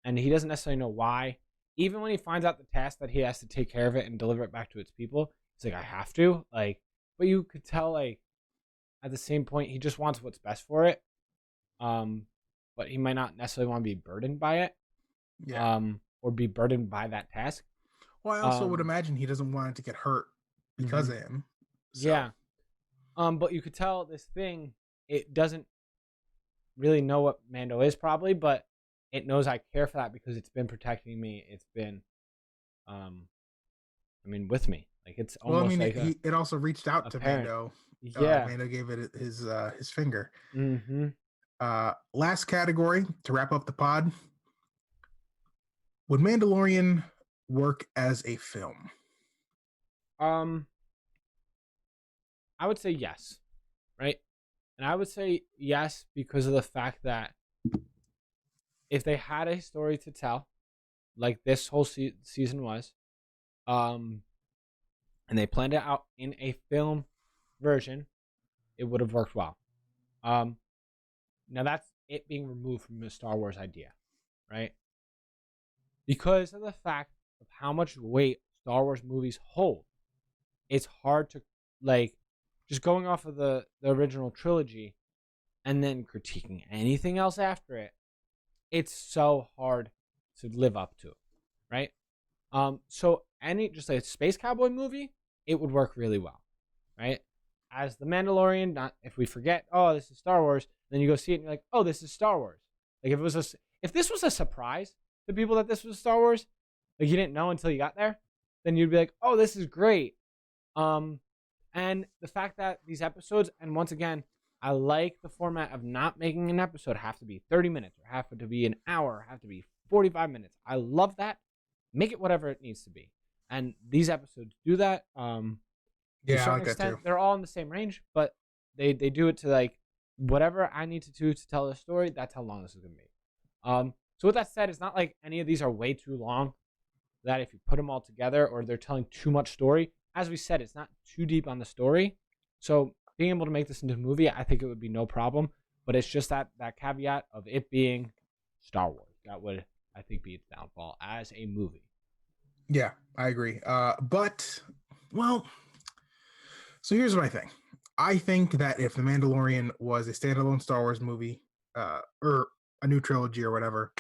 and he doesn't necessarily know why. Even when he finds out the task that he has to take care of it and deliver it back to its people, he's like, I have to, like. But you could tell, like, at the same point, he just wants what's best for it. But he might not necessarily want to be burdened by it. Yeah. Or be burdened by that task. Well, I also would imagine he doesn't want it to get hurt because of him. So, Yeah. But you could tell this thing, it doesn't really know what Mando is probably, but it knows I care for that because it's been protecting me. It's been, um, I mean, with me. Like it's well, I almost mean, like it also reached out a to parent. Mando. Yeah. Mando gave it his finger. Mm-hmm. Last category to wrap up the pod: would Mandalorian work as a film? Um, I would say yes, right? And I would say yes because of the fact that if they had a story to tell, like this whole season was, um, and they planned it out in a film version, it would have worked well. Um, Now that's it being removed from the Star Wars idea, right? Because of the fact of how much weight Star Wars movies hold, it's hard to like just going off of the original trilogy and then critiquing anything else after it. It's so hard to live up to, right? So any just like a space cowboy movie, it would work really well, right? As the Mandalorian, not if we forget, oh, this is Star Wars, then you go see it and you're like, oh, this is Star Wars. Like if this was a surprise to people that this was Star Wars, like you didn't know until you got there, then you'd be like, oh, this is great. Um, and the fact that these episodes, and once again, I like the format of not making an episode have to be 30 minutes or have to be an hour, have to be 45 minutes. I love that. Make it whatever it needs to be. And these episodes do that. To a Yeah, I certain like that too. extent, they're all in the same range, but they do it to like whatever I need to do to tell a story. That's how long this is gonna be. So with that said, it's not like any of these are way too long. That if you put them all together, or they're telling too much story. As we said, it's not too deep on the story. So being able to make this into a movie, I think it would be no problem. But it's just that caveat of it being Star Wars that would I think be its downfall as a movie. Yeah, I agree. But well, so here's what I think. I think that if The Mandalorian was a standalone Star Wars movie, or a new trilogy or whatever,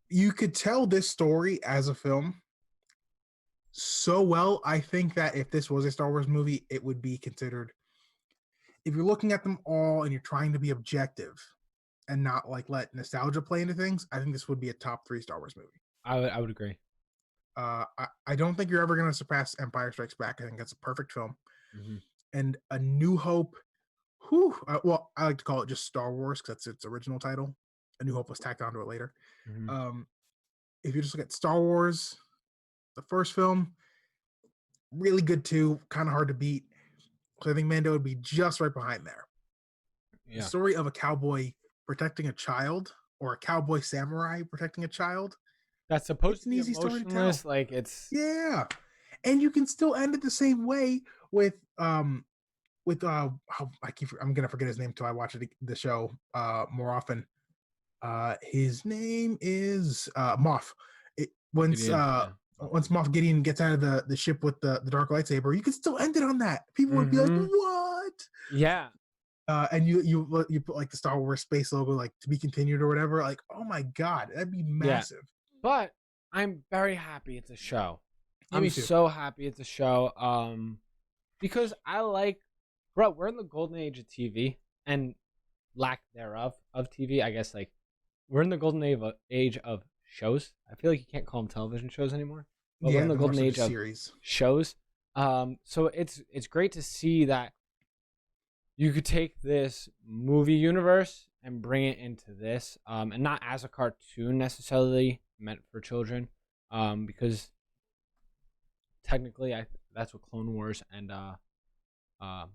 you could tell this story as a film so well. I think that if this was a Star Wars movie, it would be considered. If you're looking at them all and you're trying to be objective and not like let nostalgia play into things, I think this would be a top 3 Star Wars movie. I would agree. I don't think you're ever going to surpass Empire Strikes Back. I think that's a perfect film. Mm-hmm. And A New Hope, whew, well, I like to call it just Star Wars because that's its original title. A New Hope was tacked onto it later. Mm-hmm. If you just look at Star Wars, the first film, really good too, kind of hard to beat. So I think Mando would be just right behind there. The Yeah. story of a cowboy protecting a child, or a cowboy samurai protecting a child, That's supposed it's to an be easy story to tell. emotionless. Like it's Yeah, and you can still end it the same way with I'm gonna forget his name till I watch the show more often. His name is Moff. Gideon. Yeah. Once Moff Gideon gets out of the ship with the dark lightsaber, you can still end it on that. People would be like, Mm-hmm. "What?" Yeah. And you put like the Star Wars space logo, like to be continued or whatever. Like, oh my god, that'd be Yeah. massive. But I'm very happy it's a show. Yeah, I'm me too. so happy it's a show. Because I like, bro, we're in the golden age of TV and lack thereof of TV. I guess like we're in the golden age of shows. I feel like you can't call them television shows anymore, but we're Yeah, in the the more golden so age just of series. shows. So it's great to see that you could take this movie universe and bring it into this, and not as a cartoon necessarily meant for children, because technically that's what Clone Wars and um,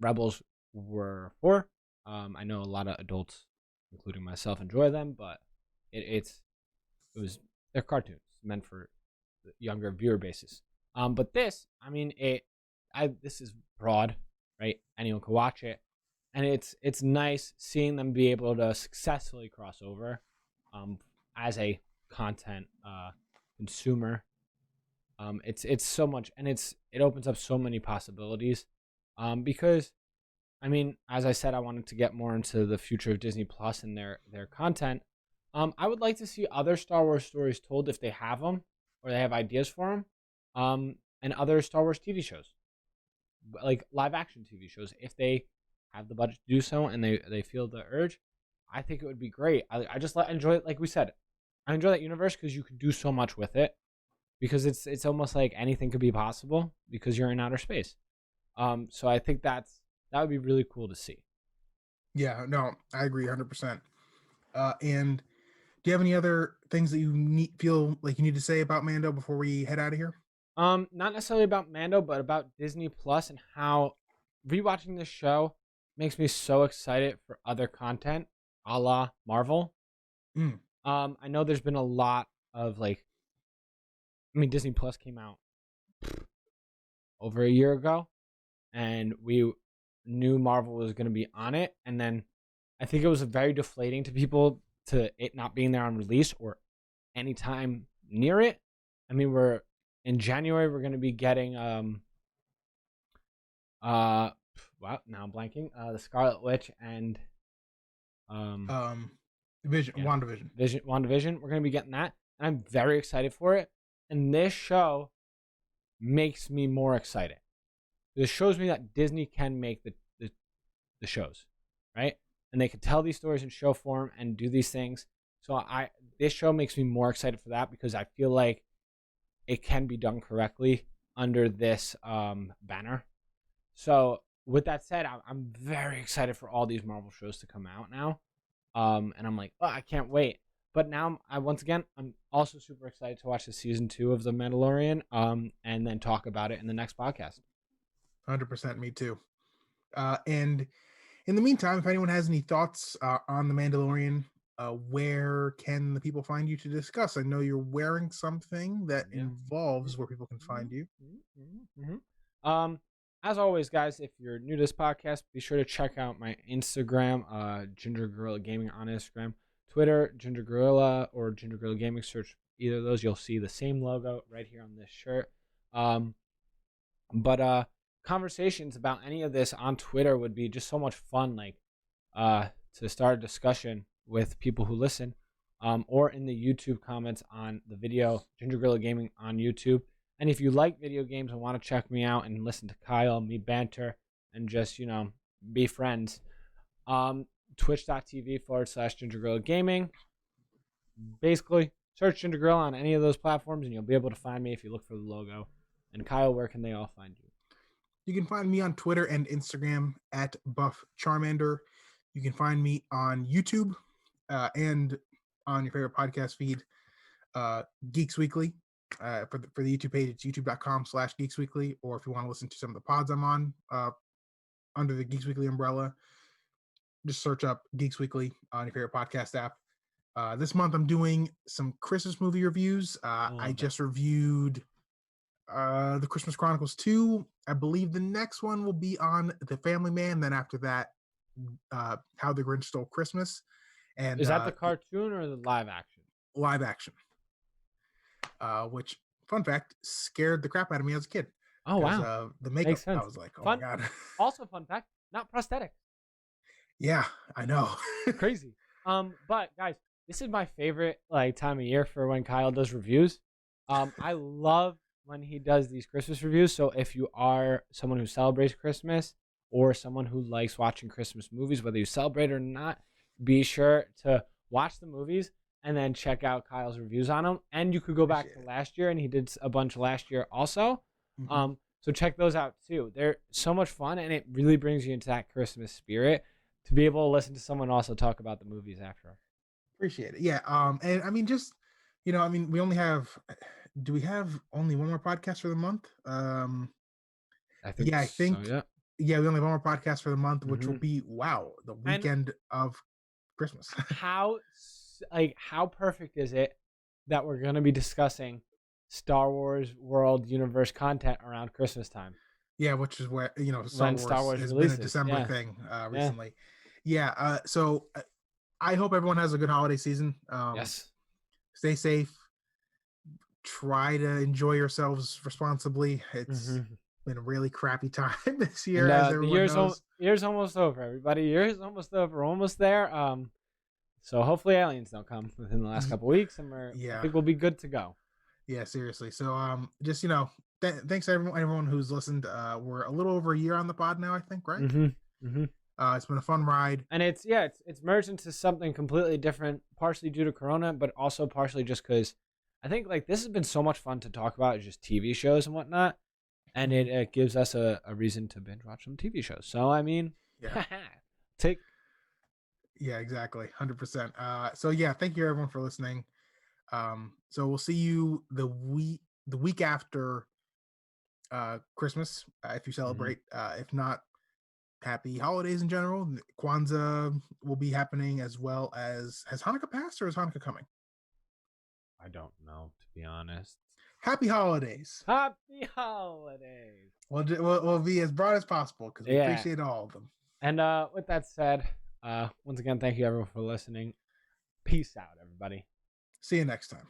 Rebels were for. I know a lot of adults, including myself, enjoy them, but it was they're cartoons meant for the younger viewer basis. But this, I mean, this is broad, right? Anyone can watch it, and it's nice seeing them be able to successfully cross over, as a content consumer. It's so much, and it opens up so many possibilities, because I mean, as I said, I wanted to get more into the future of Disney Plus and their content. I would like to see other Star Wars stories told if they have them or they have ideas for them. and other Star Wars TV shows, like live action TV shows, if they have the budget to do so and they feel the urge. I think it would be great. I just enjoy it. Like we said, I enjoy that universe because you could do so much with it. Because it's almost like anything could be possible because you're in outer space. So I think that would be really cool to see. Yeah, no, I agree 100%. And do you have any other things that you feel like you need to say about Mando before we head out of here? Not necessarily about Mando, but about Disney Plus and how rewatching this show makes me so excited for other content, a la Marvel. Mm. I know there's been a lot of Disney Plus came out over a year ago, and we knew Marvel was going to be on it, and then I think it was very deflating to people to it not being there on release or anytime near it. I mean, we're in January. We're going to be getting wow, now I'm blanking. The Scarlet Witch and Vision, yeah, WandaVision. WandaVision. We're going to be getting that, and I'm very excited for it. And this show makes me more excited. This shows me that Disney can make the shows, right? And they can tell these stories in show form and do these things. So this show makes me more excited for that because I feel like it can be done correctly under this banner. So with that said, I'm very excited for all these Marvel shows to come out now. And I'm like, oh, I can't wait. But now, I'm also super excited to watch the season 2 of The Mandalorian, and then talk about it in the next podcast. 100%, me too. And in the meantime, if anyone has any thoughts on The Mandalorian, where can the people find you to discuss? I know you're wearing something that involves where people can find you. As always, guys, if you're new to this podcast, be sure to check out my Instagram, Ginger Gorilla Gaming on Instagram. Twitter, Ginger Gorilla or Ginger Gorilla Gaming. Search either of those. You'll see the same logo right here on this shirt. But conversations about any of this on Twitter would be just so much fun. Like to start a discussion with people who listen, or in the YouTube comments on the video, Ginger Gorilla Gaming on YouTube. And if you like video games and want to check me out and listen to Kyle, me banter, and just be friends, twitch.tv/Ginger Gorilla Gaming. Basically, search Ginger Gorilla on any of those platforms and you'll be able to find me if you look for the logo. And Kyle, where can they all find you? You can find me on Twitter and Instagram at Buff Charmander. You can find me on YouTube and on your favorite podcast feed, Geeks Weekly. For the YouTube page, it's youtube.com/Geeks Weekly. Or if you want to listen to some of the pods I'm on under the Geeks Weekly umbrella, just search up Geeks Weekly on your favorite podcast app. This month I'm doing some Christmas movie reviews. I just reviewed The Christmas Chronicles 2. I believe the next one will be on The Family Man. Then after that, How the Grinch Stole Christmas. And is that the cartoon or the live action? Live action. Which, fun fact, scared the crap out of me as a kid. Oh, wow. The makeup, makes sense. I was like, oh my God. Also, fun fact, not prosthetic. Yeah, I know. Crazy. But guys, this is my favorite time of year for when Kyle does reviews. I love when he does these Christmas reviews. So if you are someone who celebrates Christmas or someone who likes watching Christmas movies, whether you celebrate or not, be sure to watch the movies and then check out Kyle's reviews on them. And you could go back to last year, and he did a bunch last year also. Mm-hmm. So check those out too. They're so much fun, and it really brings you into that Christmas spirit to be able to listen to someone also talk about the movies after. Appreciate it. Yeah. And I mean, just, we only have, do we have only one more podcast for the month? I think so, yeah, we only have one more podcast for the month, which will be, the weekend of Christmas. How perfect is it that we're going to be discussing Star Wars World Universe content around Christmas time? Yeah, which is where, Star Wars has been a December thing recently. Yeah. So I hope everyone has a good holiday season. Yes. Stay safe. Try to enjoy yourselves responsibly. It's been a really crappy time this year, as everyone knows. Year's almost over, everybody. Year's almost over. We're almost there. So hopefully aliens don't come within the last couple weeks, and I think we'll be good to go. Yeah, seriously. So just thanks to everyone who's listened. We're a little over a year on the pod now, I think, right? Mm-hmm. Mm-hmm. It's been a fun ride. And it's merged into something completely different, partially due to Corona, but also partially just because I think like this has been so much fun to talk about, just TV shows and whatnot, and Mhm. it gives us a reason to binge watch some TV shows. So I mean, Yeah, take yeah, exactly, 100%. So yeah, thank you everyone for listening. So we'll see you the week after Christmas, if you Mhm. celebrate. If not, happy holidays in general. Kwanzaa will be happening, as well as, has Hanukkah passed or is Hanukkah coming? I don't know, to be honest. Happy holidays. Happy holidays. We'll be as broad as possible because we Yeah. appreciate all of them. And with that said, once again, thank you everyone for listening. Peace out, everybody. See you next time.